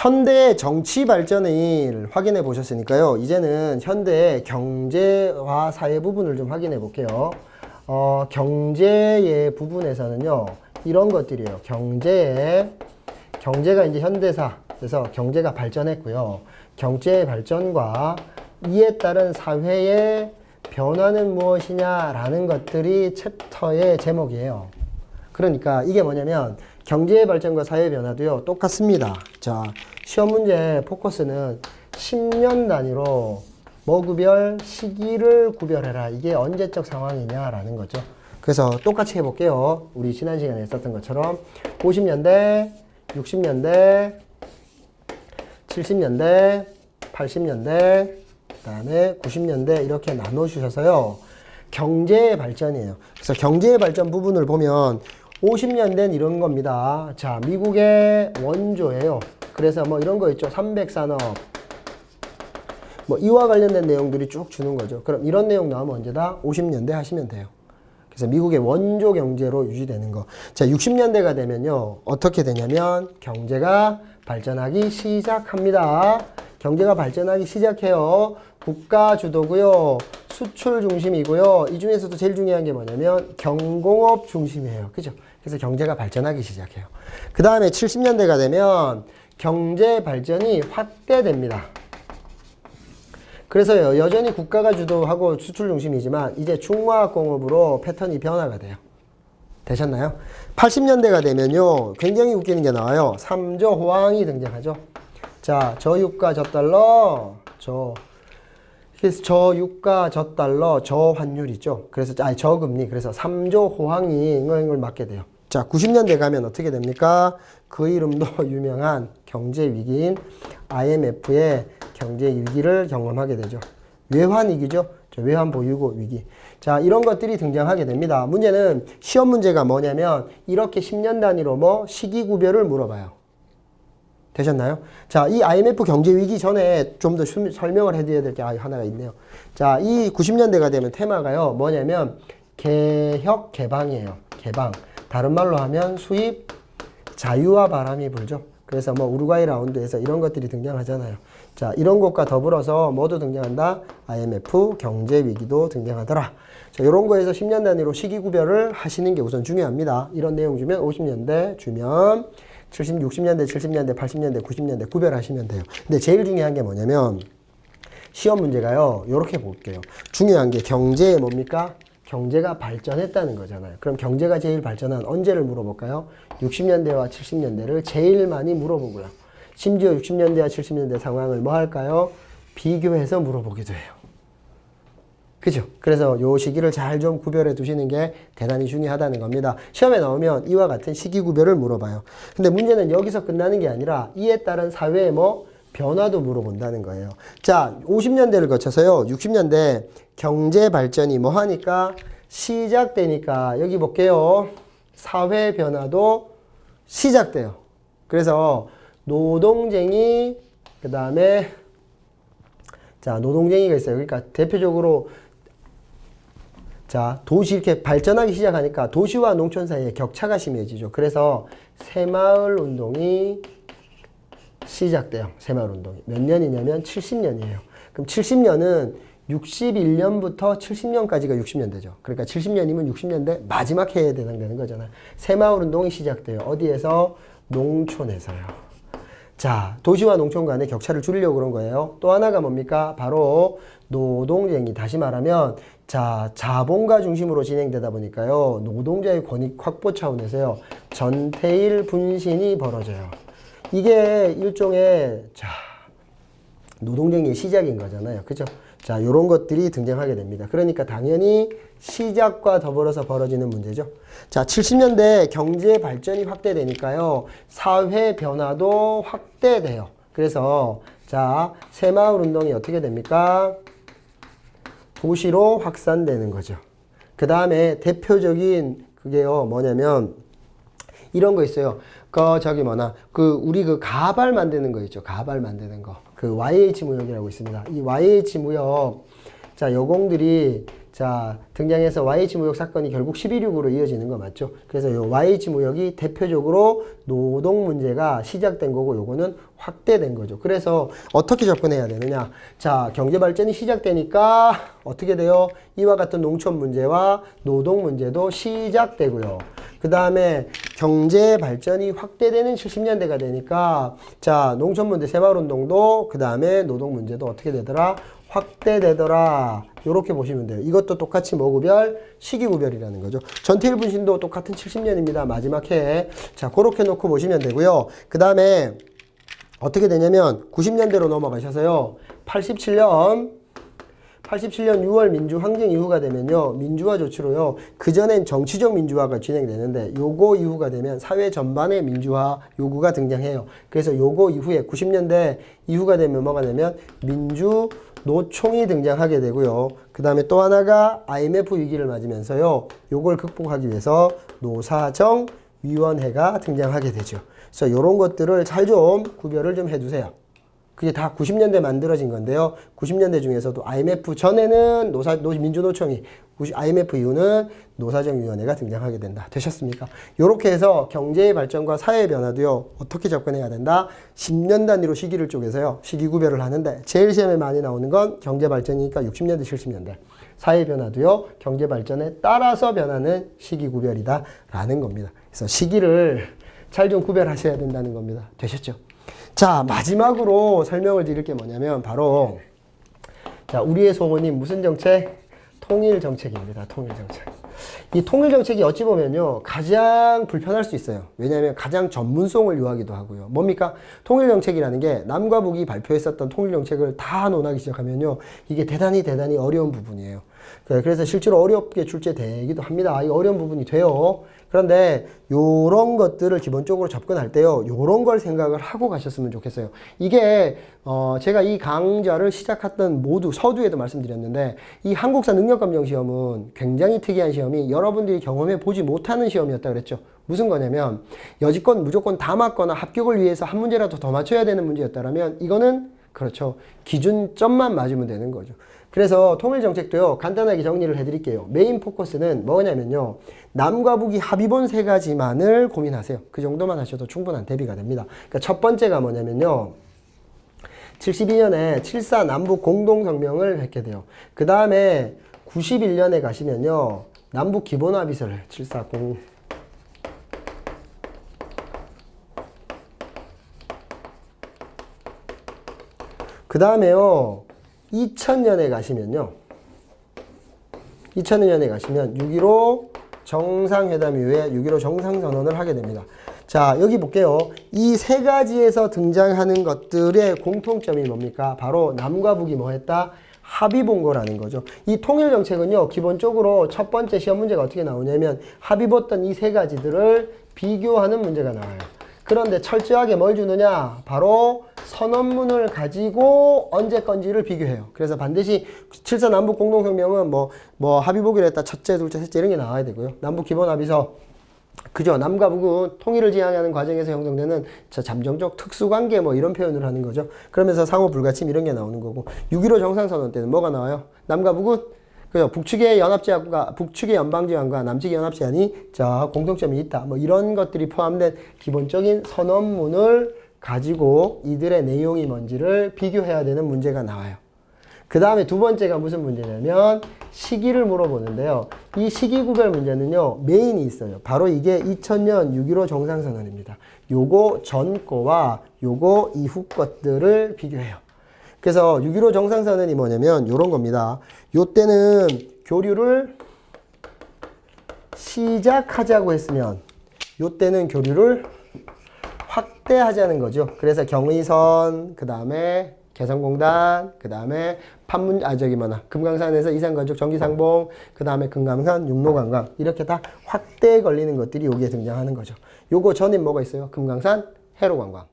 현대의 정치 발전을 확인해 보셨으니까요. 이제는 현대의 경제와 사회 부분을 좀 확인해 볼게요. 경제의 부분에서는요, 이런 것들이에요. 경제가 이제 현대사, 그래서 경제가 발전했고요. 경제의 발전과 이에 따른 사회의 변화는 무엇이냐라는 것들이 챕터의 제목이에요. 그러니까 이게 뭐냐면 경제의 발전과 사회의 변화도요, 똑같습니다. 자, 시험 문제 포커스는 10년 단위로 뭐 시기를 구별해라. 이게 언제적 상황이냐라는 거죠. 그래서 똑같이 해볼게요. 우리 지난 시간에 했었던 것처럼 50년대, 60년대, 70년대, 80년대, 그 다음에 90년대 이렇게 나눠주셔서요. 경제의 발전이에요. 그래서 경제의 발전 부분을 보면 50년대는 이런 겁니다. 자, 미국의 원조예요. 그래서 뭐 이런 거 있죠. 300산업. 뭐 이와 관련된 내용들이 쭉 주는 거죠. 그럼 이런 내용 나오면 언제다? 50년대 하시면 돼요. 그래서 미국의 원조 경제로 유지되는 거. 자, 60년대가 되면요. 어떻게 되냐면 경제가 발전하기 시작합니다. 경제가 발전하기 시작해요. 국가 주도고요. 수출 중심이고요. 이 중에서도 제일 중요한 게 뭐냐면 경공업 중심이에요. 그죠? 그래서 경제가 발전하기 시작해요. 그 다음에 70년대가 되면 경제 발전이 확대됩니다. 그래서요, 여전히 국가가 주도하고 수출 중심이지만 이제 중화학공업으로 패턴이 변화가 돼요. 되셨나요? 80년대가 되면요, 굉장히 웃기는 게 나와요. 3조 호황이 등장하죠. 자, 저유가 저달러, 저유가 저달러, 저환율이죠. 그래서, 저금리. 그래서 3조 호황이 응을 맞게 돼요. 자, 90년대 가면 어떻게 됩니까? 그 이름도 유명한 경제위기인 IMF의 경제위기를 경험하게 되죠. 외환위기죠. 외환 보유고 위기. 자, 이런 것들이 등장하게 됩니다. 문제는 시험 문제가 뭐냐면 이렇게 10년 단위로 시기 구별을 물어봐요. 되셨나요? 자, 이 IMF 경제위기 전에 좀 더 설명을 해드려야 될 게 하나가 있네요. 자, 이 90년대가 되면 테마가요. 뭐냐면 개혁 개방이에요. 개방. 다른 말로 하면 수입 자유와 바람이 불죠. 그래서 우루과이 라운드에서 이런 것들이 등장하잖아요. 자, 이런 것과 더불어서 뭐도 등장한다? IMF 경제위기도 등장하더라. 자, 이런 거에서 10년 단위로 시기 구별을 하시는 게 우선 중요합니다. 이런 내용 주면 50년대 주면 60년대, 70년대, 80년대, 90년대 구별하시면 돼요. 근데 제일 중요한 게 뭐냐면 시험 문제가요. 요렇게 볼게요. 중요한 게 경제에 뭡니까? 경제가 발전했다는 거잖아요. 그럼 경제가 제일 발전한 언제를 물어볼까요? 60년대와 70년대를 제일 많이 물어보고요. 심지어 60년대와 70년대 상황을 뭐 할까요? 비교해서 물어보기도 해요. 그죠? 그래서 요 시기를 잘 좀 구별해 두시는 게 대단히 중요하다는 겁니다. 시험에 나오면 이와 같은 시기 구별을 물어봐요. 근데 문제는 여기서 끝나는 게 아니라 이에 따른 사회의 변화도 물어본다는 거예요. 자, 50년대를 거쳐서요. 60년대 경제 발전이 뭐 하니까 시작되니까 여기 볼게요. 사회 변화도 시작돼요. 그래서 노동쟁이, 그 다음에 자, 노동쟁이가 있어요. 그러니까 대표적으로 자, 도시 이렇게 발전하기 시작하니까 도시와 농촌 사이에 격차가 심해지죠. 그래서 새마을 운동이 시작돼요. 새마을 운동이. 몇 년이냐면 70년이에요. 그럼 70년은 61년부터 70년까지가 60년대죠. 그러니까 70년이면 60년대 마지막 해에 해당되는 거잖아요. 새마을 운동이 시작돼요. 어디에서? 농촌에서요. 자, 도시와 농촌 간의 격차를 줄이려고 그런 거예요. 또 하나가 뭡니까? 바로 노동쟁이. 다시 말하면 자, 자본가 중심으로 진행되다 보니까요. 노동자의 권익 확보 차원에서요. 전태일 분신이 벌어져요. 이게 일종의 노동쟁이의 시작인 거잖아요. 그죠? 자, 요런 것들이 등장하게 됩니다. 그러니까 당연히 시작과 더불어서 벌어지는 문제죠. 자, 70년대 경제 발전이 확대되니까요. 사회 변화도 확대돼요. 그래서 자, 새마을 운동이 어떻게 됩니까? 도시로 확산되는 거죠. 그 다음에 대표적인 그게요. 뭐냐면 이런 거 있어요. 우리 가발 만드는 거 있죠. 가발 만드는 거. 그 YH 무역이라고 있습니다. 이 YH 무역 자, 여공들이 자, 등장해서 YH 무역 사건이 결국 11.6으로 이어지는 거 맞죠? 그래서 요 YH 무역이 대표적으로 노동 문제가 시작된 거고 요거는 확대된 거죠. 그래서 어떻게 접근해야 되느냐? 자, 경제 발전이 시작되니까 어떻게 돼요? 이와 같은 농촌 문제와 노동 문제도 시작되고요. 그 다음에 경제 발전이 확대되는 70년대가 되니까 자, 농촌 문제 새마을운동도 그 다음에 노동 문제도 어떻게 되더라? 확대되더라. 요렇게 보시면 돼요. 이것도 똑같이 뭐 구별? 시기구별이라는 거죠. 전태일 분신도 똑같은 70년입니다. 마지막 해에. 자, 그렇게 놓고 보시면 되고요. 그 다음에 어떻게 되냐면 90년대로 넘어가셔서요. 87년 6월 민주항쟁 이후가 되면요. 민주화 조치로요. 그전엔 정치적 민주화가 진행되는데 요거 이후가 되면 사회 전반의 민주화 요구가 등장해요. 그래서 요거 이후에 90년대 이후가 되면 뭐가 되면 민주 노총이 등장하게 되고요. 그 다음에 또 하나가 IMF 위기를 맞으면서요. 요걸 극복하기 위해서 노사정위원회가 등장하게 되죠. 그래서 요런 것들을 잘 좀 구별을 좀 해두세요. 그게 다 90년대 만들어진 건데요. 90년대 중에서도 IMF 전에는 민주노총이, IMF 이후는 노사정위원회가 등장하게 된다. 되셨습니까? 이렇게 해서 경제의 발전과 사회의 변화도요. 어떻게 접근해야 된다? 10년 단위로 시기를 쪼개서요. 시기 구별을 하는데 제일 시험에 많이 나오는 건 경제 발전이니까 60년대, 70년대. 사회 변화도요. 경제 발전에 따라서 변하는 시기 구별이다. 라는 겁니다. 그래서 시기를 잘 좀 구별하셔야 된다는 겁니다. 되셨죠? 자, 마지막으로 설명을 드릴 게 뭐냐면 바로 자, 우리의 소원인 무슨 정책? 통일 정책입니다. 통일 정책. 이 통일 정책이 어찌 보면요. 가장 불편할 수 있어요. 왜냐하면 가장 전문성을 요하기도 하고요. 뭡니까? 통일 정책이라는 게 남과 북이 발표했었던 통일 정책을 다 논하기 시작하면요. 이게 대단히 어려운 부분이에요. 그래서 실제로 어렵게 출제되기도 합니다. 이 어려운 부분이 돼요. 그런데 요런 것들을 기본적으로 접근할 때요. 요런 걸 생각을 하고 가셨으면 좋겠어요. 이게 제가 이 강좌를 시작했던 모두 서두에도 말씀드렸는데 이 한국사 능력검정 시험은 굉장히 특이한 시험이 여러분들이 경험해 보지 못하는 시험이었다 그랬죠. 무슨 거냐면 여지껏 무조건 다 맞거나 합격을 위해서 한 문제라도 더 맞춰야 되는 문제였다면 이거는 그렇죠. 기준점만 맞으면 되는 거죠. 그래서 통일정책도요. 간단하게 정리를 해드릴게요. 메인 포커스는 뭐냐면요. 남과 북이 합의본 세 가지만을 고민하세요. 그 정도만 하셔도 충분한 대비가 됩니다. 그러니까 첫 번째가 뭐냐면요. 72년에 7.4 남북 공동성명을 맺게 돼요. 그 다음에 91년에 가시면요. 남북 기본합의서를 7.4 그 다음에요. 2000년에 가시면 6.15 정상회담 이후에 6.15 정상선언을 하게 됩니다. 자, 여기 볼게요. 이 세 가지에서 등장하는 것들의 공통점이 뭡니까? 바로 남과 북이 뭐 했다? 합의 본 거라는 거죠. 이 통일 정책은요, 기본적으로 첫 번째 시험 문제가 어떻게 나오냐면 합의 봤던 이 세 가지들을 비교하는 문제가 나와요. 그런데 철저하게 뭘 주느냐? 바로 선언문을 가지고 언제 건지를 비교해요. 그래서 반드시 7.4 남북 공동성명은 뭐 합의 보기로 했다. 첫째, 둘째, 셋째 이런 게 나와야 되고요. 남북 기본합의서 그죠? 남과 북은 통일을 지향하는 과정에서 형성되는 잠정적 특수관계 뭐 이런 표현을 하는 거죠. 그러면서 상호 불가침 이런 게 나오는 거고 6.15 정상선언 때는 뭐가 나와요? 남과 북은 그죠? 북측의 연합제한과 북측의 연방제한과 남측의 연합제한이 자 공통점이 있다. 뭐 이런 것들이 포함된 기본적인 선언문을 가지고 이들의 내용이 뭔지를 비교해야 되는 문제가 나와요. 그 다음에 두 번째가 무슨 문제냐면 시기를 물어보는데요. 이 시기 구별 문제는요. 메인이 있어요. 바로 이게 2000년 6.15 정상선언입니다. 요거 전 거와 요거 이후 것들을 비교해요. 그래서 6.15 정상선언이 뭐냐면 요런 겁니다. 요때는 교류를 시작하자고 했으면 요때는 교류를 확대하자는 거죠. 그래서 경의선, 그 다음에 개성공단, 그 다음에 금강산에서 이산가족 전기상봉, 그 다음에 금강산 육로관광 이렇게 다 확대에 걸리는 것들이 여기에 등장하는 거죠. 요거 전에 뭐가 있어요? 금강산 해로관광.